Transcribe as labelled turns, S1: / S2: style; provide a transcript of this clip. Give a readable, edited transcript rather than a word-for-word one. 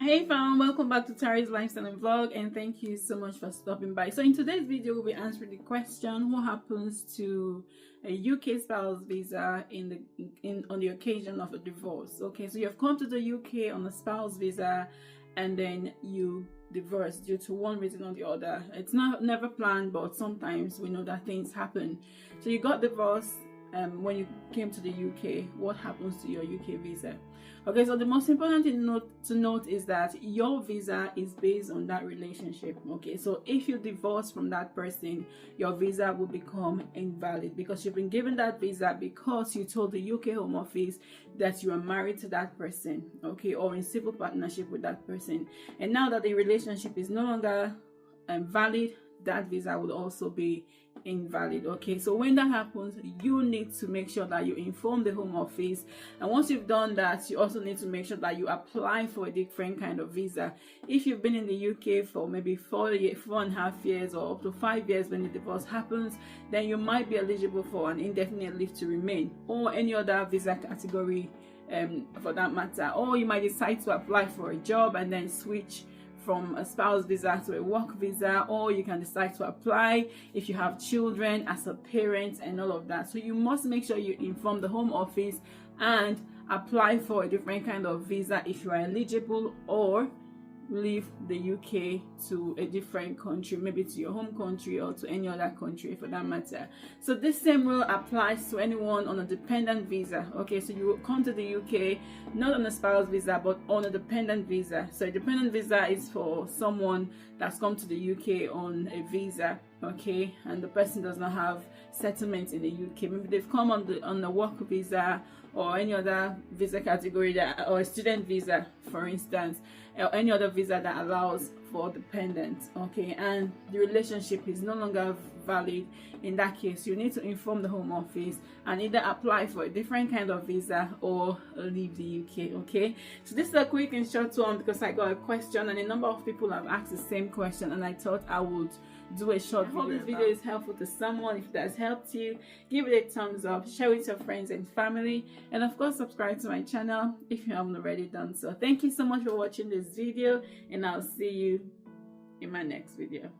S1: Hey fam, welcome back to Tari's Lifestyle and Vlog, and thank you so much for stopping by. So in today's video, we'll be answering the question: what happens to a UK spouse visa on the occasion of a divorce? Okay, so you've come to the UK on a spouse visa, and then you divorce due to one reason or the other. It's never planned, but sometimes we know that things happen. So you got divorced when you came to the UK. What happens to your UK visa? Okay, so the most important thing to note is that your visa is based on that relationship. Okay, so if you divorce from that person, your visa will become invalid because you've been given that visa because you told the UK Home Office that you are married to that person, okay, or in civil partnership with that person. And now that the relationship is no longer valid, that visa would also be invalid. Okay, so when that happens, you need to make sure that you inform the Home Office, and once you've done that, you also need to make sure that you apply for a different kind of visa. If you've been in the UK for maybe 4.5 years or up to 5 years when the divorce happens, then you might be eligible for an indefinite leave to remain or any other visa category for that matter. Or you might decide to apply for a job and then switch from a spouse visa to a work visa, or you can decide to apply if you have children as a parent and all of that. So you must make sure you inform the Home Office and apply for a different kind of visa if you are eligible, or leave the UK to a different country, maybe to your home country or to any other country for that matter. So this same rule applies to anyone on a dependent visa. Okay, so you will come to the UK not on a spouse visa but on a dependent visa. So a dependent visa is for someone that's come to the UK on a visa, okay, and the person does not have settlement in the UK. Maybe they've come on the work visa or any other visa category or a student visa, for instance, or any other visa that allows for dependents, okay, and the relationship is no longer valid. In that case, you need to inform the Home Office and either apply for a different kind of visa or leave the UK. Okay, so this is a quick and short one because I got a question and a number of people have asked the same question, and I thought I would do a short video. I hope this video is helpful to someone. If it has helped you, give it a thumbs up, share with your friends and family, and of course subscribe to my channel if you haven't already done so. Thank you so much for watching this video, and I'll see you in my next video.